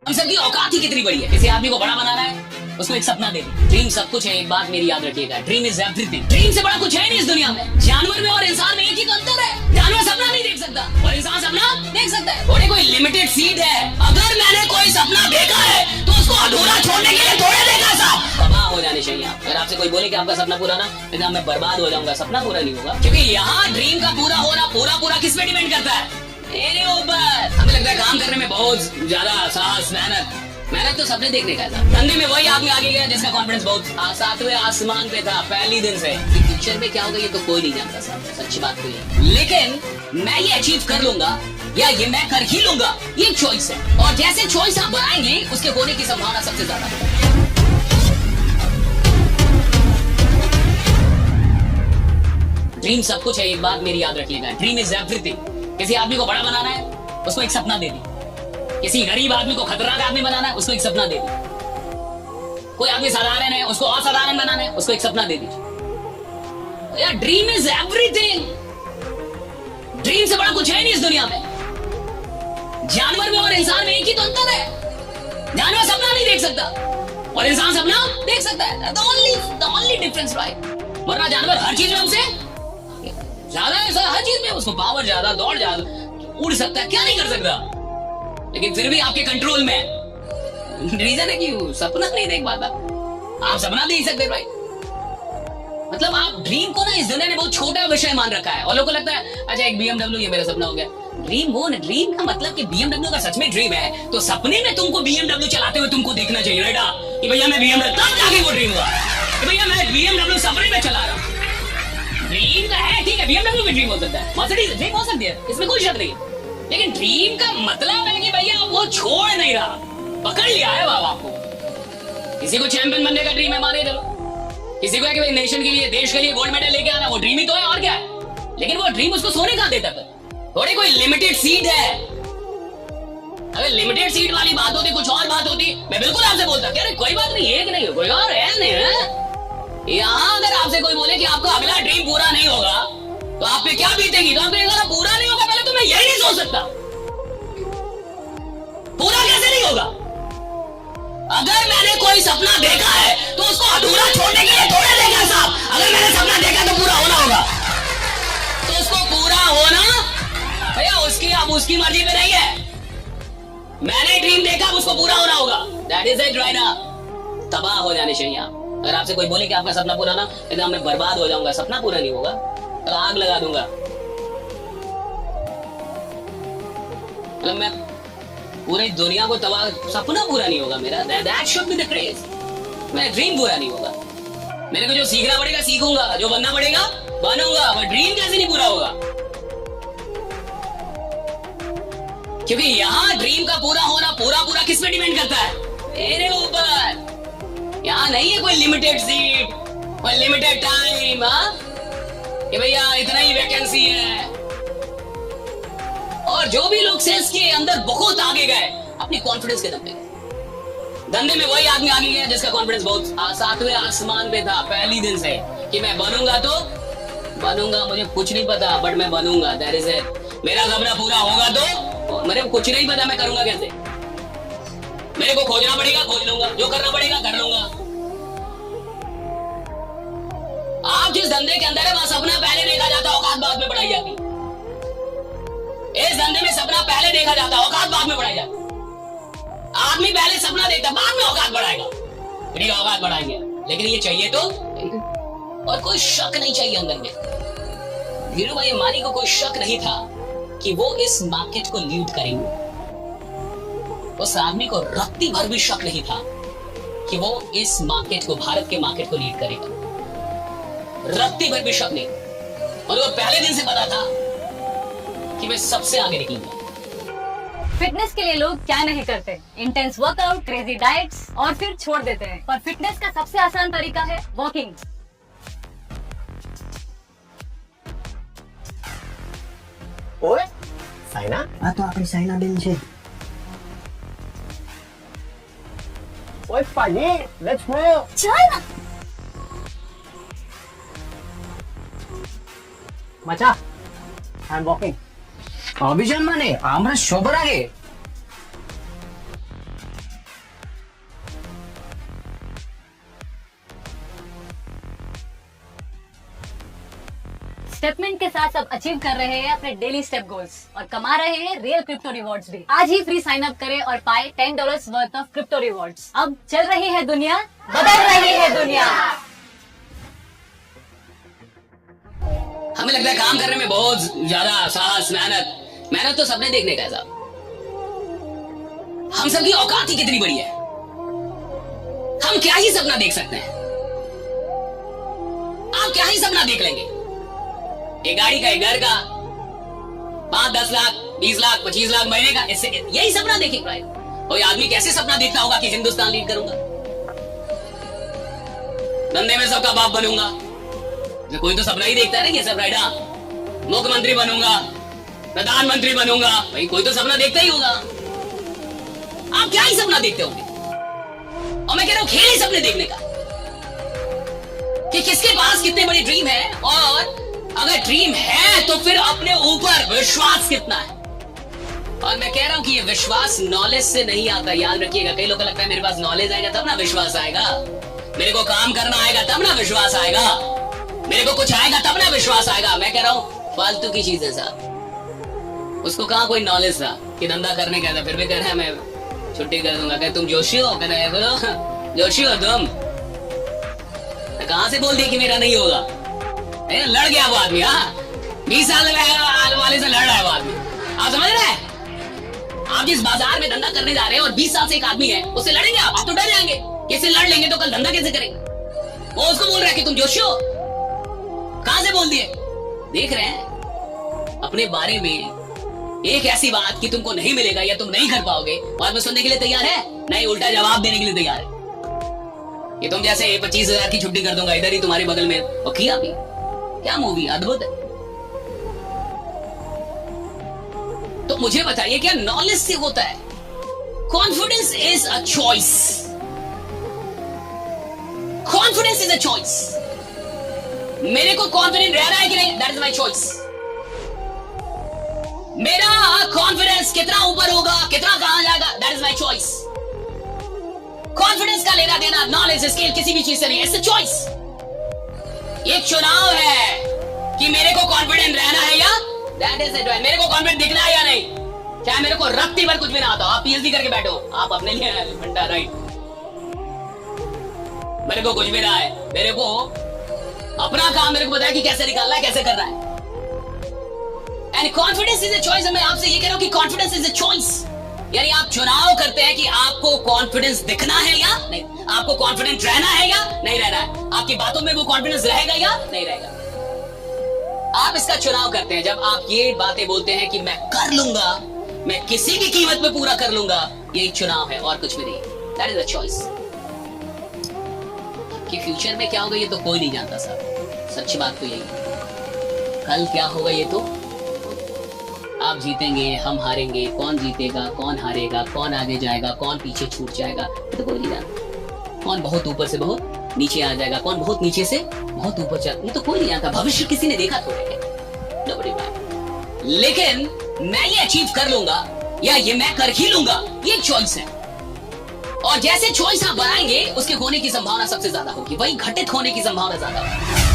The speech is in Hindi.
हम सबकी औकात ही कितनी बड़ी है। किसी आदमी को बड़ा बनाना है, उसको एक सपना दे दो। ड्रीम सब कुछ है, एक बात मेरी याद रखिएगा, ड्रीम इज एवरीथिंग। ड्रीम से बड़ा कुछ है नहीं इस दुनिया में। जानवर में और इंसान में एक ही तो अंतर है, जानवर सपना नहीं देख सकता और इंसान सपना देख सकता है। थोड़े कोई लिमिटेड सीड है। अगर मैंने कोई सपना देखा है तो उसको अधूरा छोड़ने के लिए थोड़े देखा साहब। तबाह हो जाने चाहिए आप। अगर आपसे कोई बोले कि आपका सपना पूरा ना, तो मैं बर्बाद हो जाऊंगा, सपना पूरा नहीं होगा। क्योंकि यहाँ ड्रीम का पूरा होना पूरा किस पे डिपेंड करता है? मेरे ऊपर। हमें लगता है काम करने में बहुत ज्यादा साहस, मेहनत तो सबने देखने का था। धंधे में वही आदमी आगे गया जिसका कॉन्फिडेंस बहुत सातवें आसमान पे था पहली दिन से। फ्यूचर में क्या होगा ये तो कोई नहीं जानता साहब, सच्ची बात तो ये। लेकिन मैं ये अचीव कर लूंगा या ये मैं कर ही लूंगा, ये चॉइस है। और जैसे चॉइस आप बनाएंगे उसके होने की संभावना सबसे ज्यादा है। ड्रीम सब कुछ है, एक बात मेरी याद रखिएगा, ड्रीम इज एवरीथिंग। किसी आदमी को बड़ा बनाना है, उसको एक सपना दे दी। किसी गरीब आदमी को खतरनाक आदमी बनाना है, उसको एक सपना दे दी। कोई आदमी साधारण है, उसको असाधारण बनाना है, उसको एक सपना दे दीजिए। यार ड्रीम इज एवरीथिंग। ड्रीम से बड़ा कुछ है नहीं इस दुनिया में। जानवर में और इंसान में एक ही तो अंतर है, जानवर सपना नहीं देख सकता और इंसान सपना देख सकता है। The only difference, right? वरना जानवर हर चीज में हमसे ज्यादा है, हर चीज में उसको पावर ज्यादा, दौड़ ज्यादा, उड़ सकता है, क्या नहीं कर सकता। लेकिन फिर भी आपके कंट्रोल में। रीजन है कि सपना नहीं देख पाता। आप सपना नहीं सकते भाई। मतलब आप ड्रीम को ना इस दुनिया ने बहुत छोटा विषय मान रखा है और लोगों को लगता है अच्छा एक BMW ये मेरा सपना हो गया। ड्रीम वो ना, ड्रीम का मतलब कि BMW का सच में ड्रीम है तो सपने में तुमको BMW चलाते हुए तुमको देखना चाहिए बेटा कि भैया मैं BMW, तब जाके वो ड्रीम हुआ कि भैया मैं BMW सपने में चला रहा हूँ। ड्रीम का है ठीक है, BMW में ड्रीम हो सकता है, मर्सिडीज ड्रीम हो सकती है, इसमें कोई शक नहीं है। लेकिन ड्रीम का मतलब है कि भैया वो छोड़ नहीं रहा, पकड़ लिया है बाबा आपको। किसी को चैंपियन बनने का ड्रीम है, माने चलो। किसी को है कि भाई नेशन के लिए, देश के लिए गोल्ड मेडल लेके आना, वो ड्रीम ही तो है और क्या है। लेकिन वो ड्रीम उसको सोने कहां देता था? थोड़ी कोई लिमिटेड सीट है। अगर लिमिटेड सीट वाली बात होती, कुछ और बात होती, मैं बिल्कुल आपसे बोलता कि अरे कोई बात नहीं, एक नहीं कोई और है नहीं है। यहाँ अगर आपसे कोई बोले कि आपका अगला ड्रीम पूरा नहीं होगा तो आप पे क्या बीतेगी, तो आपको अगर पूरा नहीं होगा पहले तो मैं यही नहीं सोच सकता पूरा कैसे नहीं होगा। अगर मैंने कोई सपना देखा है तो उसको अधूरा छोड़ने के लिए थोड़े देखा साहब। अगर मैंने सपना देखा तो पूरा होना होगा, तो उसको पूरा होना भैया उसकी, अब उसकी मर्जी पे नहीं है। मैंने ड्रीम देखा, उसको पूरा होना होगा। दैट इज इट राइट ना। तबाह हो जाने चाहिए आप। अगर आपसे कोई बोले कि आपका सपना पूरा ना, एकदम मैं बर्बाद हो जाऊंगा, सपना पूरा नहीं होगा तो आग लगा दूंगा। मतलब मैं पूरी दुनिया को तबाह, सपना पूरा नहीं होगा मेरा। That should be the craze. मेरा ड्रीम पूरा नहीं होगा। मेरे को जो सीखना पड़ेगा सीखूंगा, जो बनना पड़ेगा बनूंगा, पर ड्रीम कैसे नहीं पूरा होगा? क्योंकि यहाँ ड्रीम का पूरा होना पूरा किस पे डिपेंड करता है? मेरे ऊपर। यहाँ नहीं है कोई लिमिटेड सीट, कोई लिमिटेड टाइम, कि भैया इतना ही वैकेंसी है। और जो भी लोग सेल्स के अंदर बहुत आगे गए अपनी कॉन्फिडेंस के दम पे, धंधे में वही आदमी आगे गया जिसका कॉन्फिडेंस बहुत सातवें आसमान पे था पहली दिन से कि मैं बनूंगा तो बनूंगा, मुझे कुछ नहीं पता बट मैं बनूंगा। That is it. मेरा सपना पूरा होगा तो मेरे को कुछ नहीं पता मैं करूंगा कैसे। मेरे को खोजना पड़ेगा, खोज लूंगा, जो करना पड़ेगा कर लूंगा। आप जिस धंधे के अंदर है वहां सपना पहले देखा जाता, औकात बाद में बढ़ाई जाती। इस धंधे में सपना पहले देखा जाता, औकात बाद में बढ़ाई जाती। आदमी पहले सपना देखता, बाद में औकात बढ़ाएगा। ठीक है औकात बढ़ाएंगे, लेकिन ये चाहिए तो और कोई शक नहीं चाहिए अंदर में। धीरू भाई अंबानी को कोई शक नहीं था कि वो इस मार्केट को लीड करेंगे। उस आदमी को रत्ती भर भी शक नहीं था कि वो इस मार्केट को, भारत के मार्केट को लीड करेगा। रत्ती भर भी शक नहीं। और वो पहले दिन से पता था कि मैं सबसे आगे निकलूंगा। फिटनेस के लिए लोग क्या नहीं करते, इंटेंस वर्कआउट, क्रेजी डाइट्स और फिर छोड़ देते हैं। पर फिटनेस का सबसे आसान तरीका है वॉकिंग। ઓય સાયના, આ તો આપણી સાયનાબેન છે. ઓય ફાની, લેટ્સ મૂવ. चल ना। મચા, આઈ એમ વોકિંગ. অভিযান মানে আমরা সবার আগে स्टेटमेंट के साथ सब अचीव कर रहे हैं अपने डेली स्टेप गोल्स और कमा रहे हैं रियल क्रिप्टो रिवॉर्ड्स भी। आज ही फ्री साइन अप करें और पाए $10 वर्थ ऑफ क्रिप्टो रिवॉर्ड्स। अब चल रही है दुनिया, बदल रही है दुनिया। हमें लगता है काम करने में बहुत ज्यादा साहस, मेहनत तो सबने देखने का है साहब। हम सबकी औकात ही कितनी बड़ी है, हम क्या ही सपना देख सकते हैं। आप क्या ही सपना देख लेंगे, एक गाड़ी का, एक घर का, 5-10 लाख, 20 लाख, 25 लाख महीने का, इससे यही सपना देखेंगे भाई। कोई आदमी कैसे सपना देखता होगा कि हिंदुस्तान लीड करूंगा, धंधे में सबका बाप बनूंगा। कोई तो सपना ही देखता है ना, ये सब राइट। मुख्यमंत्री बनूंगा, प्रधानमंत्री बनूंगा, भाई कोई तो सपना देखता ही होगा। आप क्या ही सपना देखते होंगे। और मैं कह रहा हूं खेल ही सपने देखने का, कि किसके पास कितने बड़े ड्रीम है, और अगर ड्रीम है तो फिर अपने ऊपर विश्वास कितना है। और मैं कह रहा हूं कि ये विश्वास नॉलेज से नहीं आता, याद रखिएगा। कई लोगों को लगता है मेरे पास नॉलेज आएगा तब ना विश्वास आएगा, मेरे को काम करना आएगा तब ना विश्वास आएगा, मेरे को कुछ आएगा तब ना विश्वास आएगा। मैं कह रहा हूं फालतू की चीजें साहब। उसको कहां कोई नॉलेज था कि धंधा करने का था, फिर भी कह रहा है मैं छुट्टी कर दूंगा। कह तुम जोशी हो, कहना है बोलो जोशी हो तुम। कहां से बोल दिया कि मेरा नहीं होगा। लड़ गया वो आदमी। 20 साल वाले से लड़ रहा है वो आदमी। आप समझ रहे हैं, आप जिस बाजार में धंधा करने जा रहे हैं और 20 साल से एक आदमी है, उससे लड़ेंगे आप तो डर जाएंगे। कैसे लड़ लेंगे तो कल धंधा कैसे करेंगे। वो उसको बोल रहा है कि तुम जोशी हो, कहां से बोल दिए। देख रहे हैं अपने बारे में एक ऐसी बात कि तुमको नहीं मिलेगा या तुम नहीं कर पाओगे, बाद में सुनने के लिए तैयार है नहीं, उल्टा जवाब देने के लिए तैयार है कि तुम जैसे 25,000 की छुट्टी कर दूंगा इधर ही तुम्हारे बगल में। और किया भी, क्या मूवी अद्भुत है। तो मुझे बताइए क्या नॉलेज से होता है। Confidence is a choice, confidence is a choice. मेरे को कॉन्फिडेंट रहना है कि नहीं, दैट इज माई चॉइस। मेरा कॉन्फिडेंस कितना ऊपर होगा, कितना कहां जाएगा, that is my choice. Confidence का लेना देना नॉलेज स्किल किसी भी चीज से नहीं, इट्स अ चॉइस। एक चुनाव है कि मेरे को कॉन्फिडेंट रहना है या दैट इज इट। मेरे को कॉन्फिडेंट दिखना है या नहीं, चाहे मेरे को रत्ती भर कुछ भी ना आता। आप पीएचडी करके बैठो, आप अपने लिए फंडा राइट। मेरे को कुछ भी ना है, मेरे को अपना काम मेरे को बताया कि कैसे निकालना है, कैसे करना है। And confidence is a choice. मैं आपसे ये कह रहा हूं कि कॉन्फिडेंस इज अ चॉइस, यानी आप चुनाव करते हैं कि आपको कॉन्फिडेंस दिखना है या नहीं, आपको कॉन्फिडेंट रहना है या नहीं रहना है, आपकी बातों में वो कॉन्फिडेंस रहेगा या नहीं रहेगा। आप इसका चुनाव करते हैं जब आप ये बातें बोलते हैं कि मैं कर लूंगा, मैं किसी भी कीमत पे पूरा कर लूंगा। ये चुनाव है और कुछ भी नहीं, दैट इज अ चॉइस। कि फ्यूचर में क्या होगा ये तो कोई नहीं जानता साहब, सच्ची बात तो यही है। कल क्या होगा ये तो आप जीतेंगे, हम हारेंगे, कौन जीतेगा, कौन हारेगा, कौन आगे जाएगा, कौन पीछे छूट जाएगा, ये तो कोई नहीं जानता। कौन बहुत ऊपर से बहुत नीचे आ जाएगा, कौन बहुत नीचे से बहुत ऊपर चल, ये तो कोई नहीं जानता। भविष्य किसी ने देखा थोड़े है, नोबडी बात। लेकिन मैं ये अचीव कर लूंगा या ये मैं कर ही लूंगा, ये चॉइस है। और जैसे चॉइस आप बनाएंगे उसके होने की संभावना सबसे ज्यादा होगी, वही घटित होने की संभावना ज्यादा होगी।